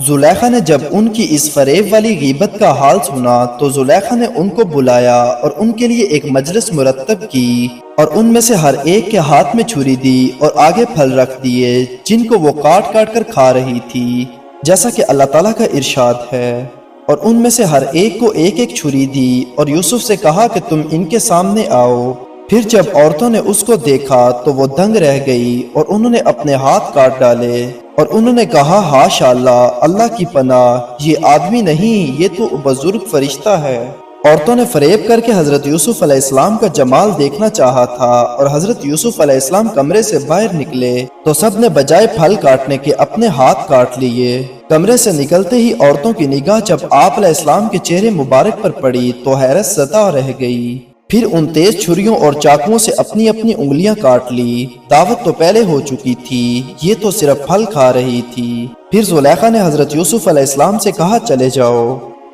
زلیخا نے جب ان کی اس فریب والی غیبت کا حال سنا تو زلیخا نے ان کو بلایا اور ان کے لیے ایک مجلس مرتب کی اور ان میں سے ہر ایک کے ہاتھ میں چھری دی اور آگے پھل رکھ دیے جن کو وہ کاٹ کاٹ کر کھا رہی تھی، جیسا کہ اللہ تعالیٰ کا ارشاد ہے۔ اور ان میں سے ہر ایک کو ایک ایک چھری دی اور یوسف سے کہا کہ تم ان کے سامنے آؤ۔ پھر جب عورتوں نے اس کو دیکھا تو وہ دنگ رہ گئی اور انہوں نے اپنے ہاتھ کاٹ ڈالے اور انہوں نے کہا ہاشا اللہ، اللہ کی پناہ، یہ آدمی نہیں، یہ تو بزرگ فرشتہ ہے۔ عورتوں نے فریب کر کے حضرت یوسف علیہ السلام کا جمال دیکھنا چاہا تھا اور حضرت یوسف علیہ السلام کمرے سے باہر نکلے تو سب نے بجائے پھل کاٹنے کے اپنے ہاتھ کاٹ لیے۔ کمرے سے نکلتے ہی عورتوں کی نگاہ جب آپ علیہ السلام کے چہرے مبارک پر پڑی تو حیرت زدہ رہ گئی۔ پھر ان تیز چھریوں اور چاقوؤں سے اپنی اپنی انگلیاں کاٹ لی۔ دعوت تو پہلے ہو چکی تھی، یہ تو صرف پھل کھا رہی تھی۔ پھر زلیخا نے حضرت یوسف علیہ السلام سے کہا چلے جاؤ۔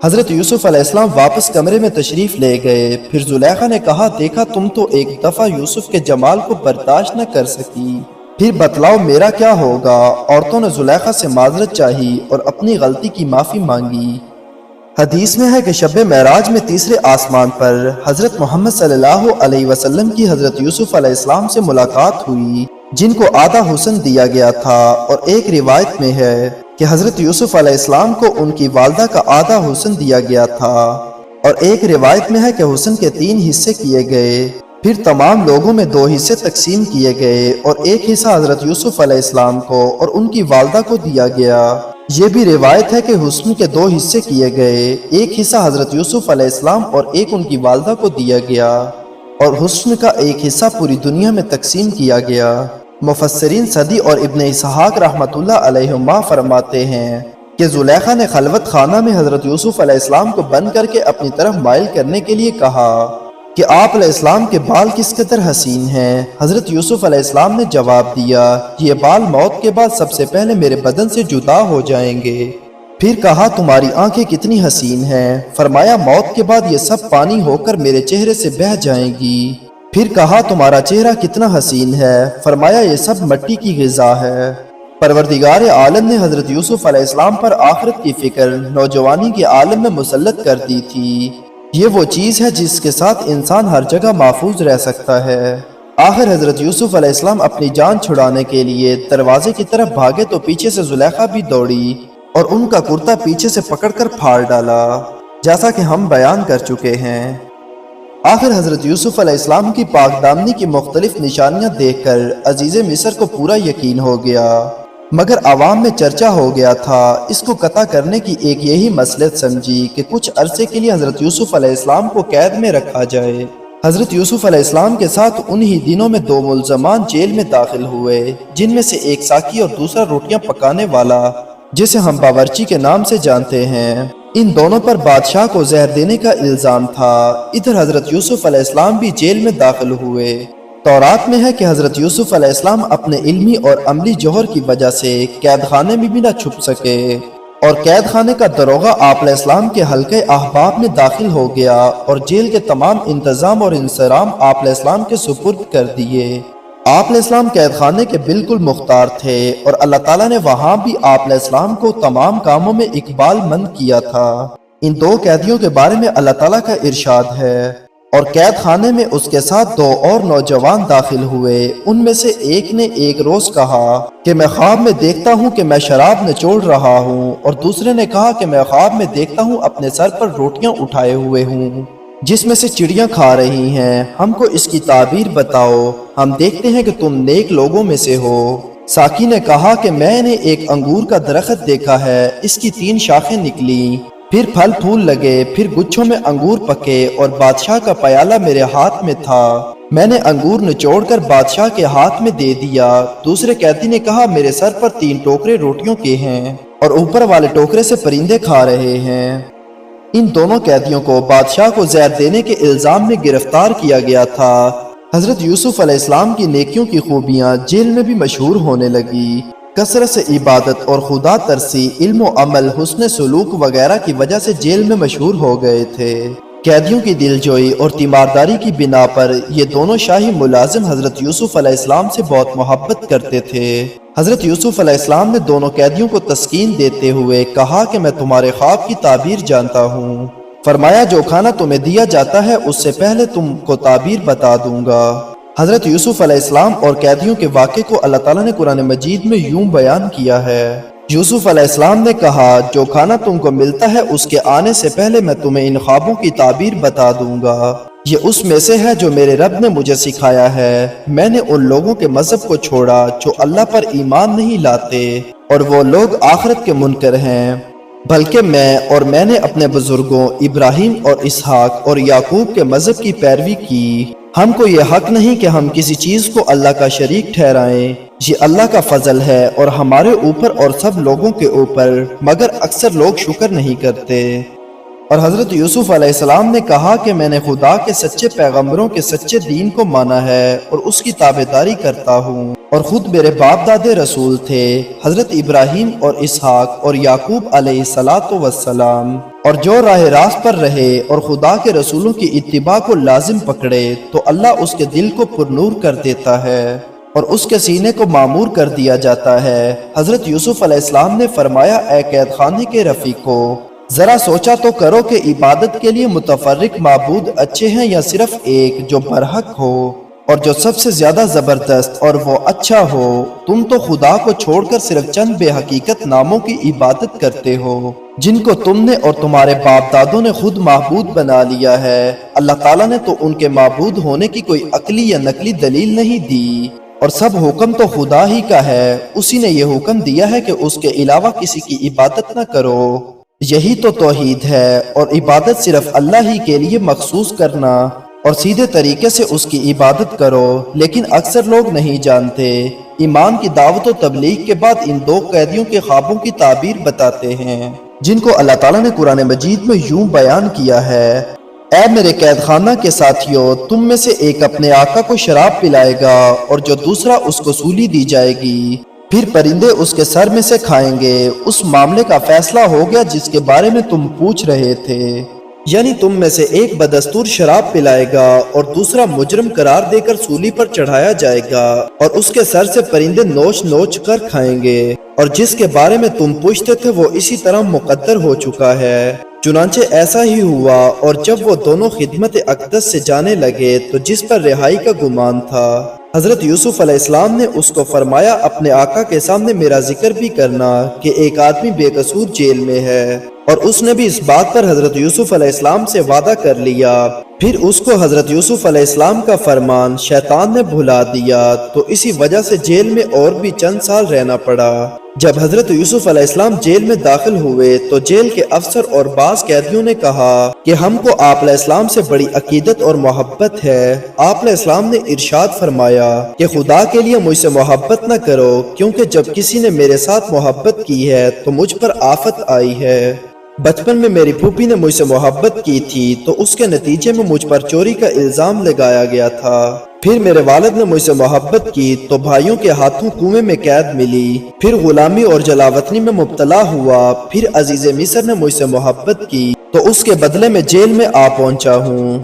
حضرت یوسف علیہ السلام واپس کمرے میں تشریف لے گئے۔ پھر زلیخا نے کہا دیکھا تم تو ایک دفعہ یوسف کے جمال کو برداشت نہ کر سکی، پھر بتلاؤ میرا کیا ہوگا۔ عورتوں نے زلیخا سے معذرت چاہی اور اپنی غلطی کی معافی مانگی۔ حدیث میں ہے کہ شب معراج میں تیسرے آسمان پر حضرت محمد صلی اللہ علیہ وسلم کی حضرت یوسف علیہ السلام سے ملاقات ہوئی جن کو آدھا حسن دیا گیا تھا، اور ایک روایت میں ہے کہ حضرت یوسف علیہ السلام کو ان کی والدہ کا آدھا حسن دیا گیا تھا، اور ایک روایت میں ہے کہ حسن کے 3 حصے کیے گئے، پھر تمام لوگوں میں 2 حصے تقسیم کیے گئے اور ایک حصہ حضرت یوسف علیہ السلام کو اور ان کی والدہ کو دیا گیا۔ یہ بھی روایت ہے کہ حسن کے 2 حصے کیے گئے، ایک حصہ حضرت یوسف علیہ السلام اور ایک ان کی والدہ کو دیا گیا، اور حسن کا ایک حصہ پوری دنیا میں تقسیم کیا گیا۔ مفسرین صدی اور ابن اسحاق رحمۃ اللہ علیہما فرماتے ہیں کہ زلیخا نے خلوت خانہ میں حضرت یوسف علیہ السلام کو بند کر کے اپنی طرف مائل کرنے کے لیے کہا کہ آپ علیہ السلام کے بال کس قدر حسین ہیں۔ حضرت یوسف علیہ السلام نے جواب دیا یہ بال موت کے بعد سب سے پہلے میرے بدن سے جدا ہو جائیں گے۔ پھر کہا تمہاری آنکھیں کتنی حسین ہیں، فرمایا موت کے بعد یہ سب پانی ہو کر میرے چہرے سے بہہ جائیں گی۔ پھر کہا تمہارا چہرہ کتنا حسین ہے، فرمایا یہ سب مٹی کی غذا ہے۔ پروردگار عالم نے حضرت یوسف علیہ السلام پر آخرت کی فکر نوجوانی کے عالم میں مسلط کر دی تھی۔ یہ وہ چیز ہے جس کے ساتھ انسان ہر جگہ محفوظ رہ سکتا ہے۔ آخر حضرت یوسف علیہ السلام اپنی جان چھڑانے کے لیے دروازے کی طرف بھاگے تو پیچھے سے زلیخا بھی دوڑی اور ان کا کرتا پیچھے سے پکڑ کر پھاڑ ڈالا، جیسا کہ ہم بیان کر چکے ہیں۔ آخر حضرت یوسف علیہ السلام کی پاک دامنی کی مختلف نشانیاں دیکھ کر عزیز مصر کو پورا یقین ہو گیا، مگر عوام میں چرچا ہو گیا تھا۔ اس کو قطع کرنے کی ایک یہی مصلحت سمجھی کہ کچھ عرصے کے لیے حضرت یوسف علیہ السلام کو قید میں رکھا جائے۔ حضرت یوسف علیہ السلام کے ساتھ انہی دنوں میں 2 ملزمان جیل میں داخل ہوئے، جن میں سے ایک ساقی اور دوسرا روٹیاں پکانے والا، جسے ہم باورچی کے نام سے جانتے ہیں۔ ان دونوں پر بادشاہ کو زہر دینے کا الزام تھا۔ ادھر حضرت یوسف علیہ السلام بھی جیل میں داخل ہوئے۔ تورات میں ہے کہ حضرت یوسف علیہ السلام اپنے علمی اور عملی جوہر کی وجہ سے قید خانے میں بھی نہ چھپ سکے، اور قید خانے کا دروغہ آپ علیہ السلام کے حلقہ احباب میں داخل ہو گیا اور جیل کے تمام انتظام اور انصرام آپ علیہ السلام کے سپرد کر دیے۔ آپ علیہ السلام قید خانے کے بالکل مختار تھے، اور اللہ تعالیٰ نے وہاں بھی آپ علیہ السلام کو تمام کاموں میں اقبال مند کیا تھا۔ ان 2 قیدیوں کے بارے میں اللہ تعالیٰ کا ارشاد ہے، اور قید خانے میں اس کے ساتھ 2 اور نوجوان داخل ہوئے۔ ان میں سے ایک نے ایک روز کہا کہ میں خواب میں دیکھتا ہوں کہ میں شراب نچوڑ رہا ہوں، اور دوسرے نے کہا کہ میں خواب میں دیکھتا ہوں اپنے سر پر روٹیاں اٹھائے ہوئے ہوں جس میں سے چڑیاں کھا رہی ہیں، ہم کو اس کی تعبیر بتاؤ، ہم دیکھتے ہیں کہ تم نیک لوگوں میں سے ہو۔ ساقی نے کہا کہ میں نے ایک انگور کا درخت دیکھا ہے، اس کی 3 شاخیں نکلی، پھر پھل پھول لگے، پھر گچھوں میں انگور پکے، اور بادشاہ کا پیالہ میرے ہاتھ میں تھا، میں نے انگور نچوڑ کر بادشاہ کے ہاتھ میں دے دیا۔ دوسرے قیدی نے کہا میرے سر پر 3 ٹوکرے روٹیوں کے ہیں، اور اوپر والے ٹوکرے سے پرندے کھا رہے ہیں۔ ان دونوں قیدیوں کو بادشاہ کو زہر دینے کے الزام میں گرفتار کیا گیا تھا۔ حضرت یوسف علیہ السلام کی نیکیوں کی خوبیاں جیل میں بھی مشہور ہونے لگی۔ کثرت سے عبادت اور خدا ترسی، علم و عمل، حسن سلوک وغیرہ کی وجہ سے جیل میں مشہور ہو گئے تھے۔ قیدیوں کی دلجوئی اور تیمارداری کی بنا پر یہ دونوں شاہی ملازم حضرت یوسف علیہ السلام سے بہت محبت کرتے تھے۔ حضرت یوسف علیہ السلام نے دونوں قیدیوں کو تسکین دیتے ہوئے کہا کہ میں تمہارے خواب کی تعبیر جانتا ہوں۔ فرمایا جو کھانا تمہیں دیا جاتا ہے اس سے پہلے تم کو تعبیر بتا دوں گا۔ حضرت یوسف علیہ السلام اور قیدیوں کے واقعے کو اللہ تعالیٰ نے قرآن مجید میں یوں بیان کیا ہے۔ یوسف علیہ السلام نے کہا جو کھانا تم کو ملتا ہے اس کے آنے سے پہلے میں تمہیں ان خوابوں کی تعبیر بتا دوں گا۔ یہ اس میں سے ہے جو میرے رب نے مجھے سکھایا ہے۔ میں نے ان لوگوں کے مذہب کو چھوڑا جو اللہ پر ایمان نہیں لاتے اور وہ لوگ آخرت کے منکر ہیں، بلکہ میں نے اپنے بزرگوں ابراہیم اور اسحاق اور یعقوب کے مذہب کی پیروی کی۔ ہم کو یہ حق نہیں کہ ہم کسی چیز کو اللہ کا شریک ٹھہرائیں، یہ اللہ کا فضل ہے اور ہمارے اوپر اور سب لوگوں کے اوپر، مگر اکثر لوگ شکر نہیں کرتے۔ اور حضرت یوسف علیہ السلام نے کہا کہ میں نے خدا کے سچے پیغمبروں کے سچے دین کو مانا ہے اور اس کی تابعداری کرتا ہوں، اور خود میرے باپ دادے رسول تھے، حضرت ابراہیم اور اسحاق اور یعقوب علیہ السلام، اور جو راہ راست پر رہے اور خدا کے رسولوں کی اتباع کو لازم پکڑے تو اللہ اس کے دل کو پرنور کر دیتا ہے اور اس کے سینے کو معمور کر دیا جاتا ہے۔ حضرت یوسف علیہ السلام نے فرمایا اے قید خانے کے رفیقو، ذرا سوچا تو کرو کہ عبادت کے لیے متفرق معبود اچھے ہیں یا صرف ایک جو برحق ہو اور جو سب سے زیادہ زبردست اور وہ اچھا ہو؟ تم تو خدا کو چھوڑ کر صرف چند بے حقیقت ناموں کی عبادت کرتے ہو جن کو تم نے اور تمہارے باپ دادوں نے خود معبود بنا لیا ہے۔ اللہ تعالیٰ نے تو ان کے معبود ہونے کی کوئی عقلی یا نقلی دلیل نہیں دی، اور سب حکم تو خدا ہی کا ہے۔ اسی نے یہ حکم دیا ہے کہ اس کے علاوہ کسی کی عبادت نہ کرو۔ یہی تو توحید ہے، اور عبادت صرف اللہ ہی کے لیے مخصوص کرنا اور سیدھے طریقے سے اس کی عبادت کرو، لیکن اکثر لوگ نہیں جانتے۔ ایمان کی دعوت و تبلیغ کے بعد ان دو قیدیوں کے خوابوں کی تعبیر بتاتے ہیں جن کو اللہ تعالیٰ نے قرآن مجید میں یوں بیان کیا ہے۔ اے میرے قید خانہ کے ساتھیوں، تم میں سے ایک اپنے آقا کو شراب پلائے گا اور جو دوسرا اس کو سولی دی جائے گی، پھر پرندے اس کے سر میں سے کھائیں گے۔ اس معاملے کا فیصلہ ہو گیا جس کے بارے میں تم پوچھ رہے تھے، یعنی تم میں سے ایک بدستور شراب پلائے گا اور دوسرا مجرم قرار دے کر سولی پر چڑھایا جائے گا اور اس کے سر سے پرندے نوچ نوچ کر کھائیں گے، اور جس کے بارے میں تم پوچھتے تھے وہ اسی طرح مقدر ہو چکا ہے۔ چنانچہ ایسا ہی ہوا، اور جب وہ دونوں خدمت اقدس سے جانے لگے تو جس پر رہائی کا گمان تھا، حضرت یوسف علیہ السلام نے اس کو فرمایا اپنے آقا کے سامنے میرا ذکر بھی کرنا کہ ایک آدمی بے قصور جیل میں ہے، اور اس نے بھی اس بات پر حضرت یوسف علیہ السلام سے وعدہ کر لیا۔ پھر اس کو حضرت یوسف علیہ السلام کا فرمان شیطان نے بھلا دیا، تو اسی وجہ سے جیل میں اور بھی چند سال رہنا پڑا۔ جب حضرت یوسف علیہ السلام جیل میں داخل ہوئے تو جیل کے افسر اور بعض قیدیوں نے کہا کہ ہم کو آپ علیہ السلام سے بڑی عقیدت اور محبت ہے۔ آپ علیہ السلام نے ارشاد فرمایا کہ خدا کے لیے مجھ سے محبت نہ کرو، کیونکہ جب کسی نے میرے ساتھ محبت کی ہے تو مجھ پر آفت آئی ہے۔ بچپن میں میری پھوپھی نے مجھ سے محبت کی تھی تو اس کے نتیجے میں مجھ پر چوری کا الزام لگایا گیا تھا۔ پھر میرے والد نے مجھ سے محبت کی تو بھائیوں کے ہاتھوں کنویں میں قید ملی، پھر غلامی اور جلاوطنی میں مبتلا ہوا، پھر عزیز مصر نے مجھ سے محبت کی تو اس کے بدلے میں جیل میں آ پہنچا ہوں۔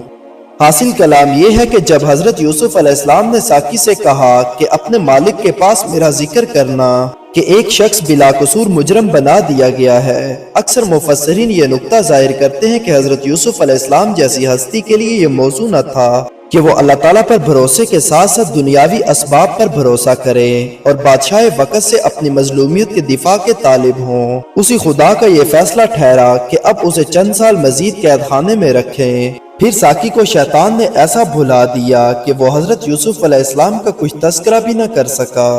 حاصل کلام یہ ہے کہ جب حضرت یوسف علیہ السلام نے ساقی سے کہا کہ اپنے مالک کے پاس میرا ذکر کرنا کہ ایک شخص بلا قصور مجرم بنا دیا گیا ہے، اکثر مفسرین یہ نقطہ ظاہر کرتے ہیں کہ حضرت یوسف علیہ السلام جیسی ہستی کے لیے یہ موضوع نہ تھا کہ وہ اللہ تعالیٰ پر بھروسے کے ساتھ ساتھ دنیاوی اسباب پر بھروسہ کرے اور بادشاہ وقت سے اپنی مظلومیت کے دفاع کے طالب ہوں۔ اسی خدا کا یہ فیصلہ ٹھہرا کہ اب اسے چند سال مزید قید خانے میں رکھیں۔ پھر ساقی کو شیطان نے ایسا بھلا دیا کہ وہ حضرت یوسف علیہ السلام کا کچھ تذکرہ بھی نہ کر سکا۔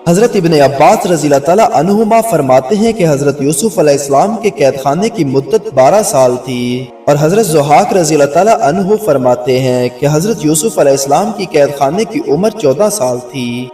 حضرت ابن عباس رضی اللہ تعالیٰ عنہما فرماتے ہیں کہ حضرت یوسف علیہ السلام کے قید خانے کی مدت 12 سال تھی، اور حضرت ضحاک رضی اللہ تعالیٰ عنہ فرماتے ہیں کہ حضرت یوسف علیہ السلام کی قید خانے کی عمر 14 سال تھی۔